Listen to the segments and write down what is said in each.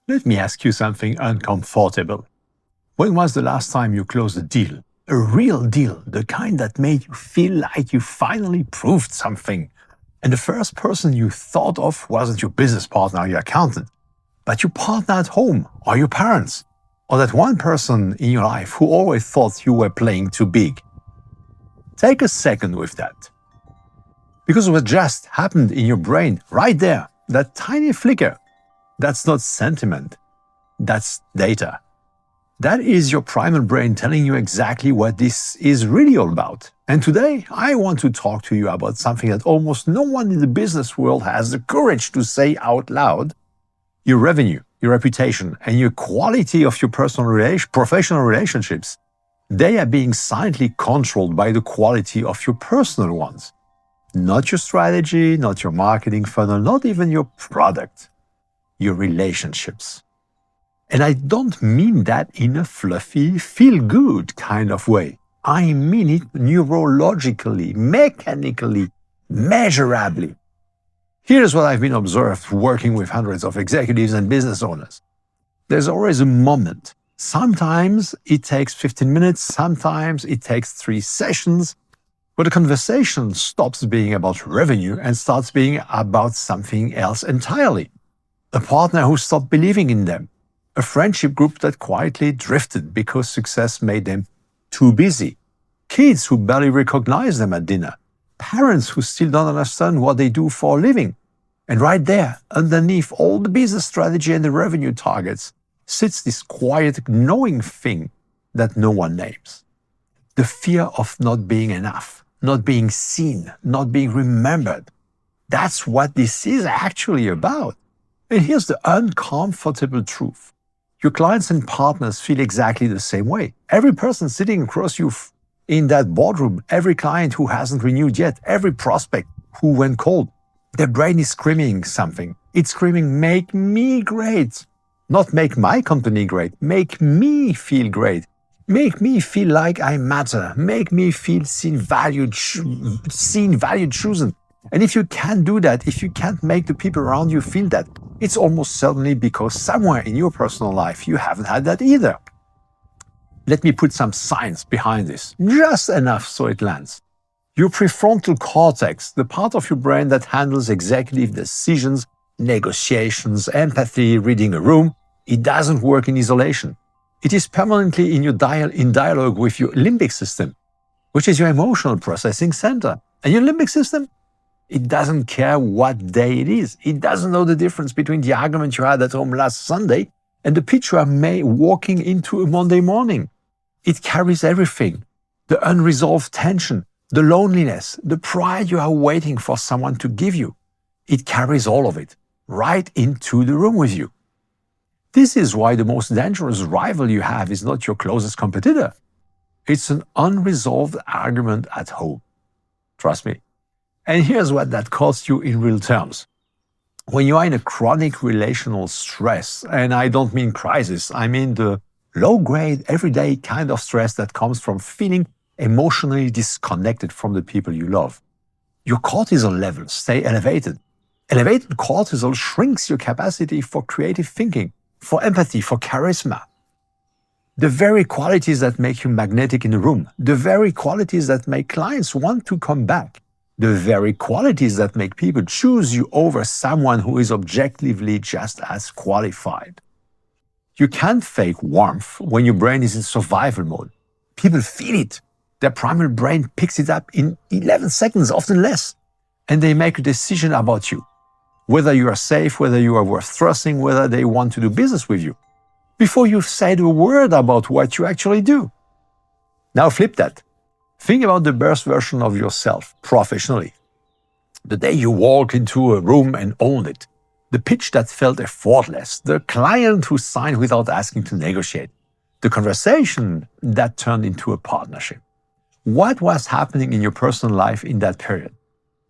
Let me ask you something uncomfortable. When was the last time you closed a deal? A real deal, the kind that made you feel like you finally proved something. And the first person you thought of wasn't your business partner or your accountant, but your partner at home or your parents, or that one person in your life who always thought you were playing too big. Take a second with that. Because what just happened in your brain right there, that tiny flicker, that's not sentiment, that's data. That is your primal brain telling you exactly what this is really all about. And today, I want to talk to you about something that almost no one in the business world has the courage to say out loud. Your revenue, your reputation, and your quality of your professional relationships, they are being silently controlled by the quality of your personal ones. Not your strategy, not your marketing funnel, not even your product, your relationships. And I don't mean that in a fluffy, feel-good kind of way. I mean it neurologically, mechanically, measurably. Here's what I've been observed working with hundreds of executives and business owners. There's always a moment. Sometimes it takes 15 minutes, sometimes it takes 3 sessions, but the conversation stops being about revenue and starts being about something else entirely. A partner who stopped believing in them. A friendship group that quietly drifted because success made them too busy. Kids who barely recognize them at dinner. Parents who still don't understand what they do for a living. And right there, underneath all the business strategy and the revenue targets, sits this quiet, knowing thing that no one names. The fear of not being enough, not being seen, not being remembered. That's what this is actually about. And here's the uncomfortable truth. Your clients and partners feel exactly the same way. Every person sitting across you in that boardroom, every client who hasn't renewed yet, every prospect who went cold, their brain is screaming something. It's screaming, make me great. Not make my company great, make me feel great. Make me feel like I matter. Make me feel seen, valued, chosen. And if you can't do that, if you can't make the people around you feel that, it's almost certainly because somewhere in your personal life you haven't had that either. Let me put some science behind this, just enough so it lands. Your prefrontal cortex, the part of your brain that handles executive decisions, negotiations, empathy, reading a room, it doesn't work in isolation. It is permanently in dialogue with your limbic system, which is your emotional processing center. And your limbic system, it doesn't care what day it is. It doesn't know the difference between the argument you had at home last Sunday and the pitch you are walking into a Monday morning. It carries everything. The unresolved tension, the loneliness, the pride you are waiting for someone to give you. It carries all of it right into the room with you. This is why the most dangerous rival you have is not your closest competitor. It's an unresolved argument at home. Trust me. And here's what that costs you in real terms. When you are in a chronic relational stress, and I don't mean crisis, I mean the low-grade, everyday kind of stress that comes from feeling emotionally disconnected from the people you love, your cortisol levels stay elevated. Elevated cortisol shrinks your capacity for creative thinking, for empathy, for charisma. The very qualities that make you magnetic in a room, the very qualities that make clients want to come back, the very qualities that make people choose you over someone who is objectively just as qualified. You can't fake warmth when your brain is in survival mode. People feel it. Their primal brain picks it up in 11 seconds, often less. And they make a decision about you. Whether you are safe, whether you are worth trusting, whether they want to do business with you. Before you've said a word about what you actually do. Now flip that. Think about the best version of yourself professionally. The day you walk into a room and owned it. The pitch that felt effortless. The client who signed without asking to negotiate. The conversation that turned into a partnership. What was happening in your personal life in that period?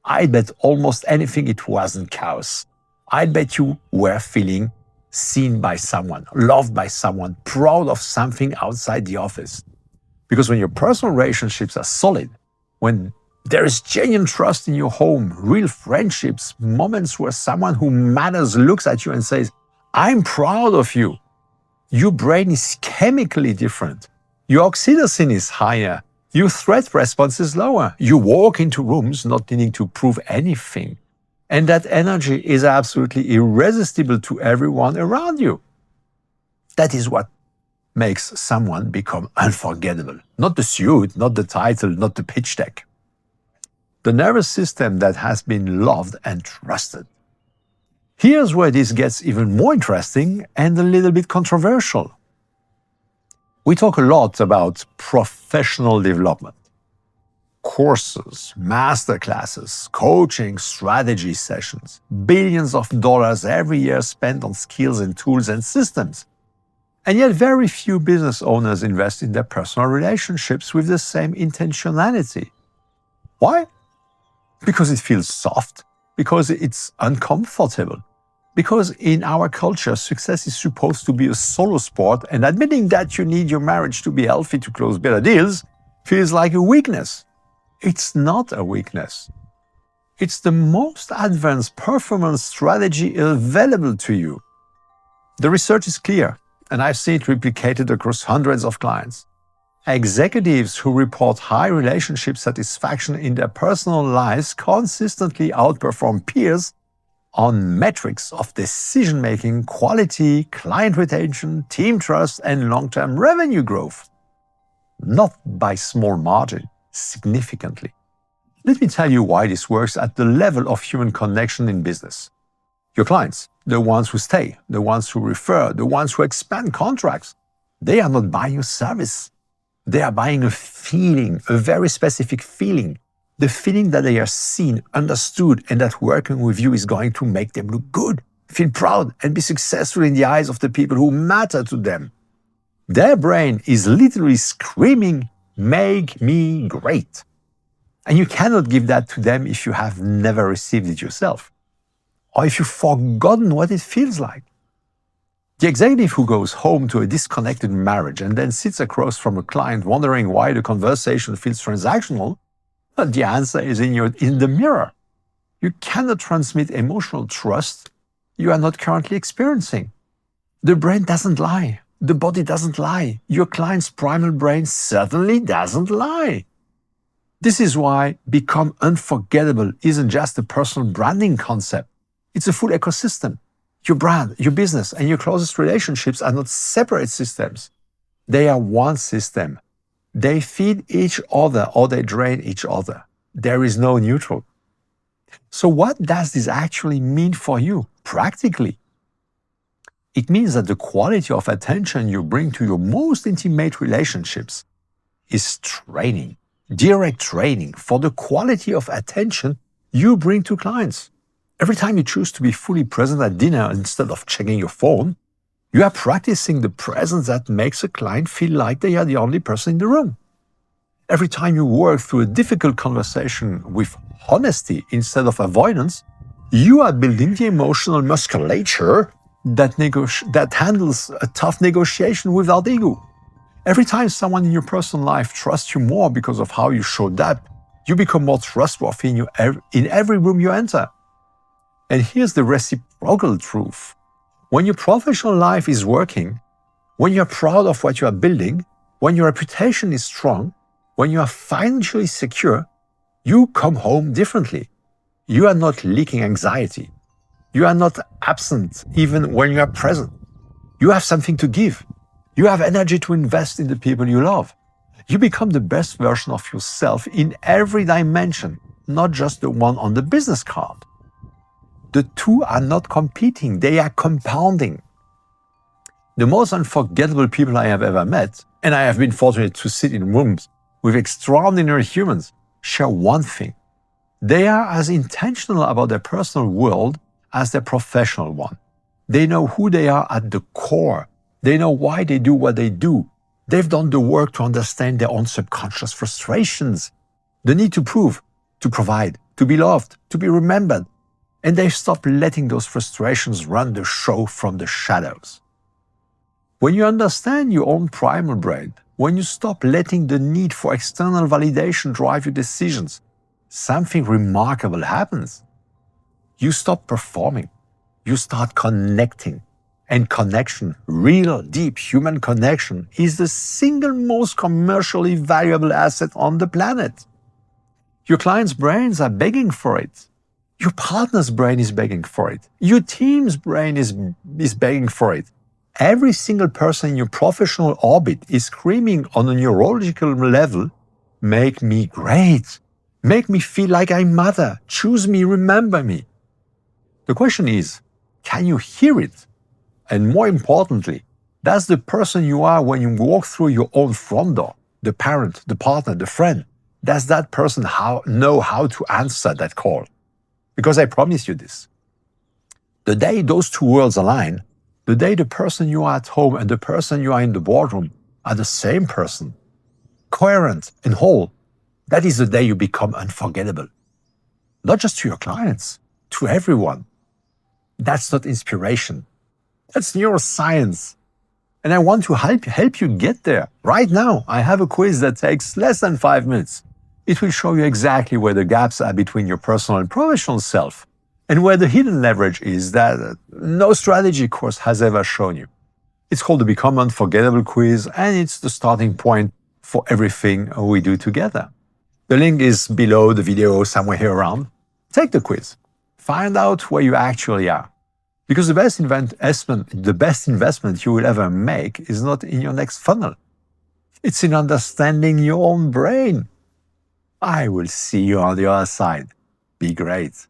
I bet almost anything it wasn't chaos. I bet you were feeling seen by someone, loved by someone, proud of something outside the office. Because when your personal relationships are solid, when there is genuine trust in your home, real friendships, moments where someone who matters looks at you and says, I'm proud of you. Your brain is chemically different. Your oxytocin is higher. Your threat response is lower. You walk into rooms not needing to prove anything. And that energy is absolutely irresistible to everyone around you. That is what makes someone become unforgettable. Not the suit, not the title, not the pitch deck. The nervous system that has been loved and trusted. Here's where this gets even more interesting and a little bit controversial. We talk a lot about professional development. Courses, masterclasses, coaching, strategy sessions, billions of dollars every year spent on skills and tools and systems. And yet very few business owners invest in their personal relationships with the same intentionality. Why? Because it feels soft, because it's uncomfortable, because in our culture, success is supposed to be a solo sport, and admitting that you need your marriage to be healthy to close better deals feels like a weakness. It's not a weakness. It's the most advanced performance strategy available to you. The research is clear, and I've seen it replicated across hundreds of clients. Executives who report high relationship satisfaction in their personal lives consistently outperform peers on metrics of decision-making, quality, client retention, team trust, and long-term revenue growth. Not by small margin, significantly. Let me tell you why this works at the level of human connection in business. Your clients, the ones who stay, the ones who refer, the ones who expand contracts, they are not buying a service. They are buying a feeling, a very specific feeling. The feeling that they are seen, understood, and that working with you is going to make them look good, feel proud, and be successful in the eyes of the people who matter to them. Their brain is literally screaming, "Make me great." And you cannot give that to them if you have never received it yourself, or if you've forgotten what it feels like. The executive who goes home to a disconnected marriage and then sits across from a client wondering why the conversation feels transactional, the answer is in the mirror. You cannot transmit emotional trust you are not currently experiencing. The brain doesn't lie. The body doesn't lie. Your client's primal brain certainly doesn't lie. This is why become unforgettable isn't just a personal branding concept. It's a full ecosystem. Your brand, your business, and your closest relationships are not separate systems. They are one system. They feed each other or they drain each other. There is no neutral. So what does this actually mean for you practically? It means that the quality of attention you bring to your most intimate relationships is training, direct training for the quality of attention you bring to clients. Every time you choose to be fully present at dinner instead of checking your phone, you are practicing the presence that makes a client feel like they are the only person in the room. Every time you work through a difficult conversation with honesty instead of avoidance, you are building the emotional musculature that handles a tough negotiation without ego. Every time someone in your personal life trusts you more because of how you showed up, you become more trustworthy in every room you enter. And here's the reciprocal truth. When your professional life is working, when you're proud of what you are building, when your reputation is strong, when you are financially secure, you come home differently. You are not leaking anxiety. You are not absent even when you are present. You have something to give. You have energy to invest in the people you love. You become the best version of yourself in every dimension, not just the one on the business card. The two are not competing, they are compounding. The most unforgettable people I have ever met, and I have been fortunate to sit in rooms with extraordinary humans, share one thing. They are as intentional about their personal world as their professional one. They know who they are at the core. They know why they do what they do. They've done the work to understand their own subconscious frustrations, the need to prove, to provide, to be loved, to be remembered. And they've stopped letting those frustrations run the show from the shadows. When you understand your own primal brain, when you stop letting the need for external validation drive your decisions, something remarkable happens. You stop performing. You start connecting. And connection, real, deep human connection, is the single most commercially valuable asset on the planet. Your clients' brains are begging for it. Your partner's brain is begging for it. Your team's brain is begging for it. Every single person in your professional orbit is screaming on a neurological level, make me great. Make me feel like I matter. Choose me, remember me. The question is, can you hear it? And more importantly, does the person you are when you walk through your own front door, the parent, the partner, the friend, does that person know how to answer that call? Because I promise you this. The day those two worlds align, the day the person you are at home and the person you are in the boardroom are the same person, coherent and whole, that is the day you become unforgettable. Not just to your clients, to everyone. That's not inspiration. That's neuroscience. And I want to help you get there. Right now, I have a quiz that takes less than 5 minutes. It will show you exactly where the gaps are between your personal and professional self, and where the hidden leverage is that no strategy course has ever shown you. It's called the Become Unforgettable quiz, and it's the starting point for everything we do together. The link is below the video, somewhere here around. Take the quiz. Find out where you actually are. Because the best investment you will ever make is not in your next funnel. It's in understanding your own brain. I will see you on the other side. Be great.